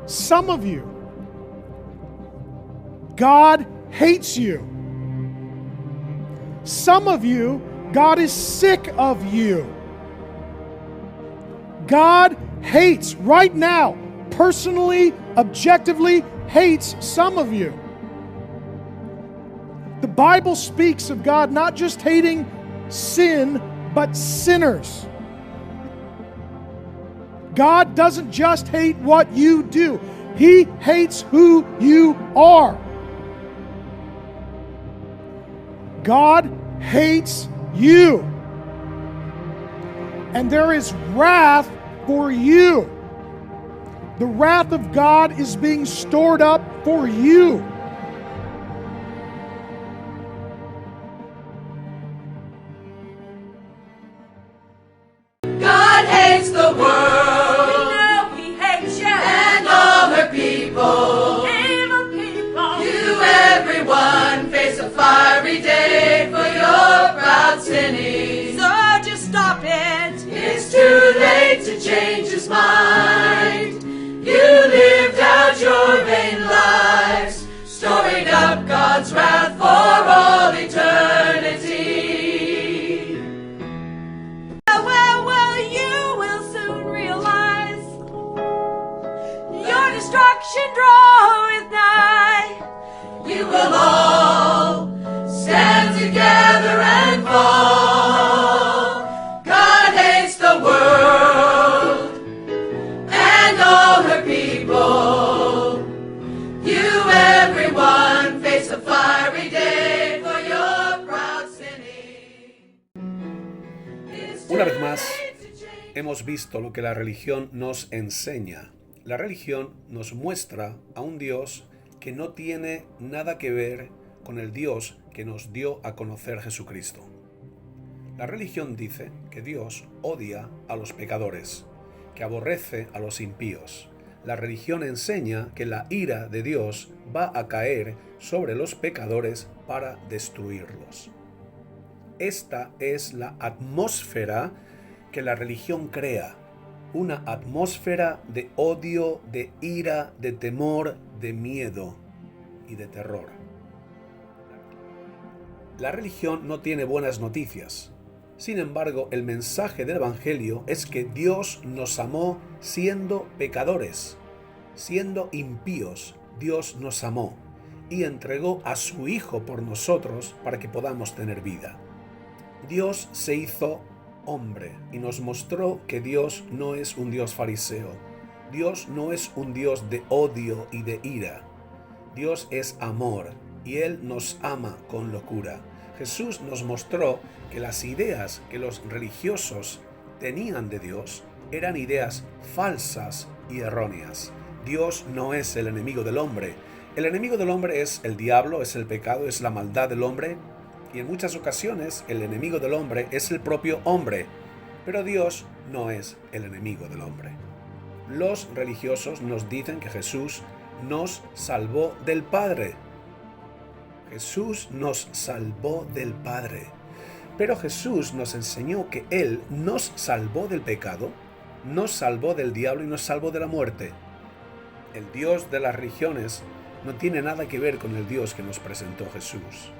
Some of you, God hates you. Some of you, God is sick of you. God hates right now, personally, objectively hates some of you. The Bible speaks of God not just hating sin, but sinners. God doesn't just hate what you do. He hates who you are. God hates you. And there is wrath for you. The wrath of God is being stored up for you. God hates the world. We know He hates you and all her people. Evil people. You, everyone, face a fiery day for your proud sinning. So just stop it. It's too late to change His mind. You lived out your vain lives, storing up God's wrath for all eternity. Well, you will soon realize your destruction draweth nigh. You will all stand together and fall. God hates the world and all her people. You, everyone, face a fiery day for your proud sinning. Una vez más, hemos visto lo que la religión nos enseña. La religión nos muestra a un Dios que no tiene nada que ver con el Dios que nos dio a conocer Jesucristo. La religión dice que Dios odia a los pecadores, que aborrece a los impíos. La religión enseña que la ira de Dios va a caer sobre los pecadores para destruirlos. Esta es la atmósfera que la religión crea, una atmósfera de odio, de ira, de temor, de miedo y de terror. La religión no tiene buenas noticias. Sin embargo, el mensaje del Evangelio es que Dios nos amó siendo pecadores, siendo impíos. Dios nos amó y entregó a su Hijo por nosotros para que podamos tener vida. Dios se hizo hombre y nos mostró que Dios no es un Dios fariseo. Dios no es un Dios de odio y de ira. Dios es amor y Él nos ama con locura. Jesús nos mostró que las ideas que los religiosos tenían de Dios eran ideas falsas y erróneas. Dios no es el enemigo del hombre. El enemigo del hombre es el diablo, es el pecado, es la maldad del hombre. Y en muchas ocasiones el enemigo del hombre es el propio hombre. Pero Dios no es el enemigo del hombre. Los religiosos nos dicen que Jesús nos salvó del Padre. Jesús nos salvó del Padre. Pero Jesús nos enseñó que Él nos salvó del pecado, nos salvó del diablo y nos salvó de la muerte. El Dios de las religiones no tiene nada que ver con el Dios que nos presentó Jesús.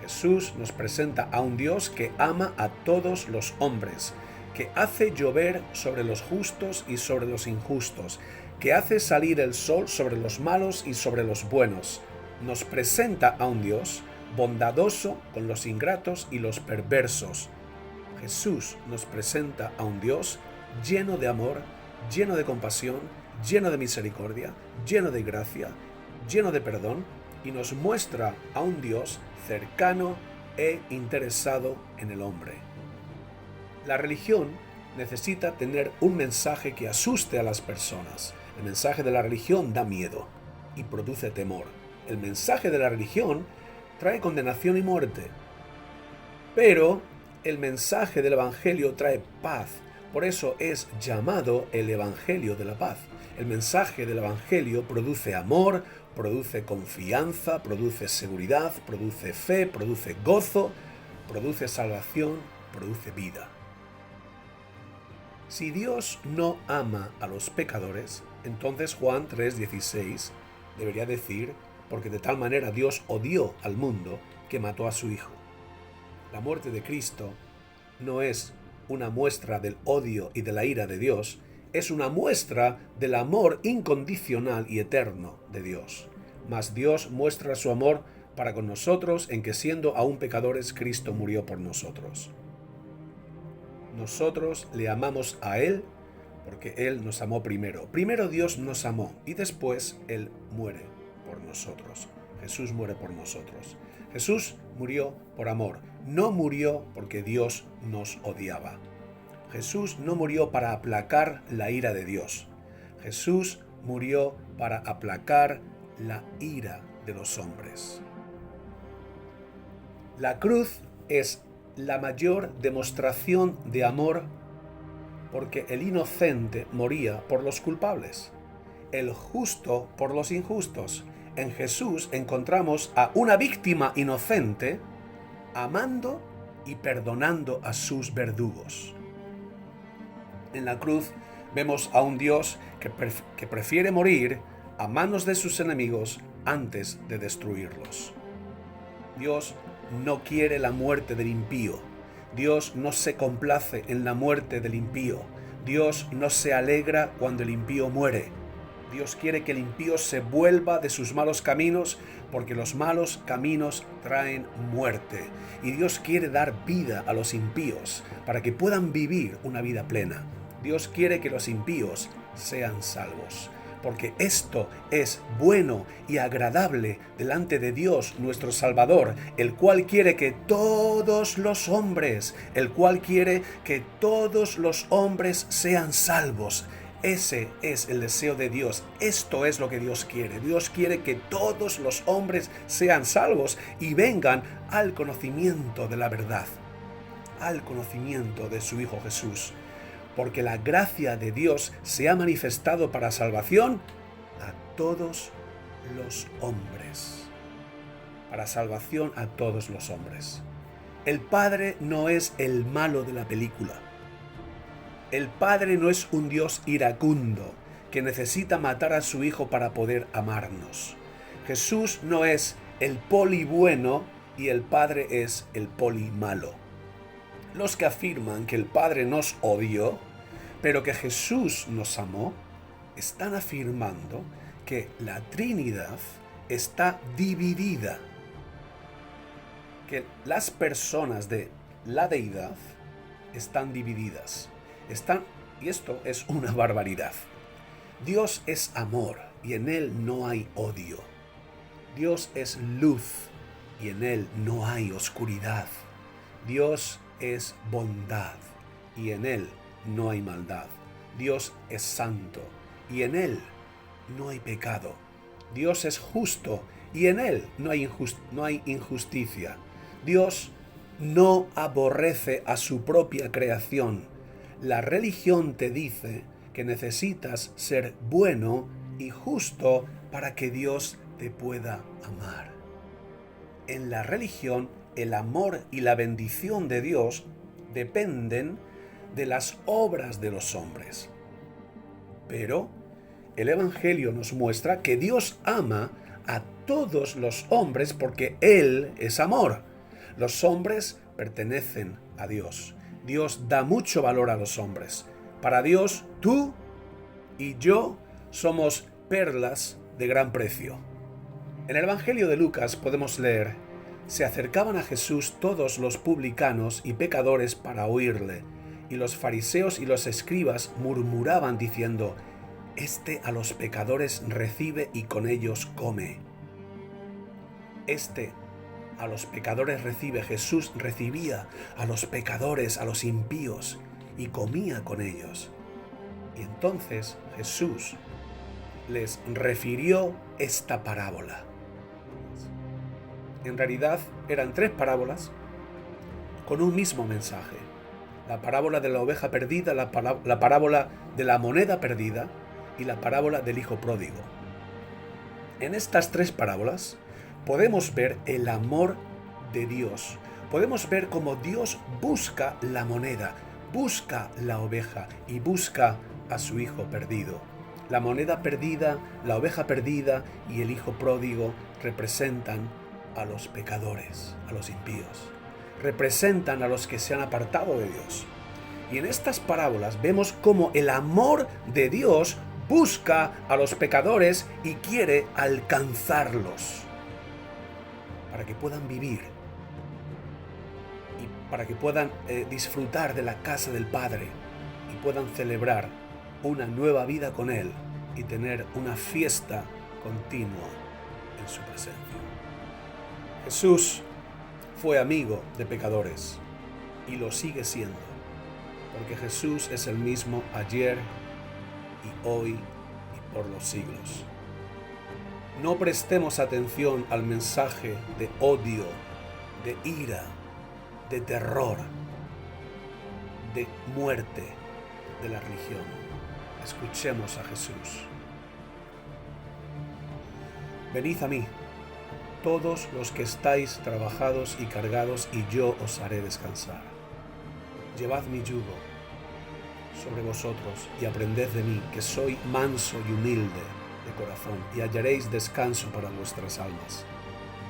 Jesús nos presenta a un Dios que ama a todos los hombres, que hace llover sobre los justos y sobre los injustos, que hace salir el sol sobre los malos y sobre los buenos. Nos presenta a un Dios bondadoso con los ingratos y los perversos. Jesús nos presenta a un Dios lleno de amor, lleno de compasión, lleno de misericordia, lleno de gracia, lleno de perdón, y nos muestra a un Dios cercano e interesado en el hombre. La religión necesita tener un mensaje que asuste a las personas. El mensaje de la religión da miedo y produce temor. El mensaje de la religión trae condenación y muerte. Pero el mensaje del Evangelio trae paz. Por eso es llamado el Evangelio de la paz. El mensaje del Evangelio produce amor, produce confianza, produce seguridad, produce fe, produce gozo, produce salvación, produce vida. Si Dios no ama a los pecadores, Entonces Juan 3:16 debería decir, porque de tal manera Dios odió al mundo que mató a su Hijo. La muerte de Cristo no es una muestra del odio y de la ira de Dios, es una muestra del amor incondicional y eterno de Dios. Mas Dios muestra su amor para con nosotros en que siendo aún pecadores, Cristo murió por nosotros. Nosotros le amamos a Él porque Él nos amó primero. Primero Dios nos amó y después Él muere por nosotros. Jesús muere por nosotros. Jesús murió por amor, no murió porque Dios nos odiaba. Jesús no murió para aplacar la ira de Dios. Jesús murió para aplacar la ira de los hombres. La cruz es la mayor demostración de amor porque el inocente moría por los culpables, el justo por los injustos. En Jesús encontramos a una víctima inocente amando y perdonando a sus verdugos. En la cruz vemos a un Dios que prefiere morir a manos de sus enemigos antes de destruirlos. Dios no quiere la muerte del impío. Dios no se complace en la muerte del impío. Dios no se alegra cuando el impío muere. Dios quiere que el impío se vuelva de sus malos caminos, porque los malos caminos traen muerte. Y Dios quiere dar vida a los impíos para que puedan vivir una vida plena. Dios quiere que los impíos sean salvos, porque esto es bueno y agradable delante de Dios nuestro Salvador, el cual quiere que todos los hombres, sean salvos. Ese es el deseo de Dios. Esto es lo que Dios quiere. Dios quiere que todos los hombres sean salvos y vengan al conocimiento de la verdad, al conocimiento de su Hijo Jesús. Porque la gracia de Dios se ha manifestado para salvación a todos los hombres. Para salvación a todos los hombres. El Padre no es el malo de la película. El Padre no es un Dios iracundo que necesita matar a su Hijo para poder amarnos. Jesús no es el poli bueno y el Padre es el poli malo. Los que afirman que el Padre nos odió, pero que Jesús nos amó, están afirmando que la Trinidad está dividida, que las personas de la deidad están divididas. Y esto es una barbaridad. Dios es amor y en Él no hay odio. Dios es luz y en Él no hay oscuridad. Dios es bondad y en Él no hay maldad. Dios es santo y en Él no hay pecado. Dios es justo y en Él no hay injusticia. Dios no aborrece a su propia creación. La religión te dice que necesitas ser bueno y justo para que Dios te pueda amar. En la religión, el amor y la bendición de Dios dependen de las obras de los hombres. Pero el Evangelio nos muestra que Dios ama a todos los hombres porque Él es amor. Los hombres pertenecen a Dios. Dios da mucho valor a los hombres. Para Dios, tú y yo somos perlas de gran precio. En el Evangelio de Lucas podemos leer: se acercaban a Jesús todos los publicanos y pecadores para oírle, y los fariseos y los escribas murmuraban diciendo: este a los pecadores recibe y con ellos come. A los pecadores recibe. Jesús recibía a los pecadores, a los impíos, y comía con ellos. Y entonces Jesús les refirió esta parábola. En realidad eran 3 parábolas con un mismo mensaje. La parábola de la oveja perdida, la parábola de la moneda perdida y la parábola del hijo pródigo. En estas 3 parábolas podemos ver el amor de Dios. Podemos ver cómo Dios busca la moneda, busca la oveja y busca a su hijo perdido. La moneda perdida, la oveja perdida y el hijo pródigo representan a los pecadores, a los impíos. Representan a los que se han apartado de Dios. Y en estas parábolas vemos cómo el amor de Dios busca a los pecadores y quiere alcanzarlos para que puedan vivir y para que puedan disfrutar de la casa del Padre y puedan celebrar una nueva vida con Él y tener una fiesta continua en su presencia. Jesús fue amigo de pecadores y lo sigue siendo, porque Jesús es el mismo ayer y hoy y por los siglos. No prestemos atención al mensaje de odio, de ira, de terror, de muerte de la religión. Escuchemos a Jesús. Venid a mí, todos los que estáis trabajados y cargados, y yo os haré descansar. Llevad mi yugo sobre vosotros y aprended de mí, que soy manso y humilde de corazón, y hallaréis descanso para vuestras almas,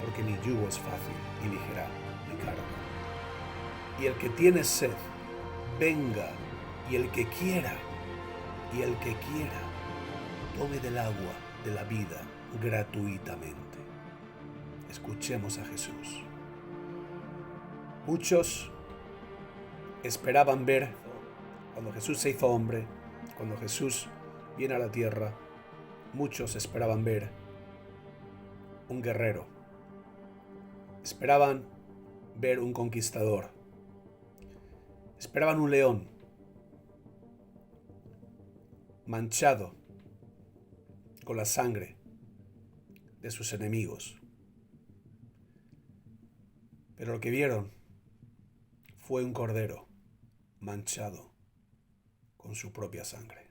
porque mi yugo es fácil y ligera mi carga. Y el que tiene sed, venga, y el que quiera, tome del agua de la vida gratuitamente. Escuchemos a Jesús. Muchos esperaban ver, cuando Jesús se hizo hombre, cuando Jesús viene a la tierra, muchos esperaban ver un guerrero, esperaban ver un conquistador, esperaban un león manchado con la sangre de sus enemigos. Pero lo que vieron fue un cordero manchado con su propia sangre.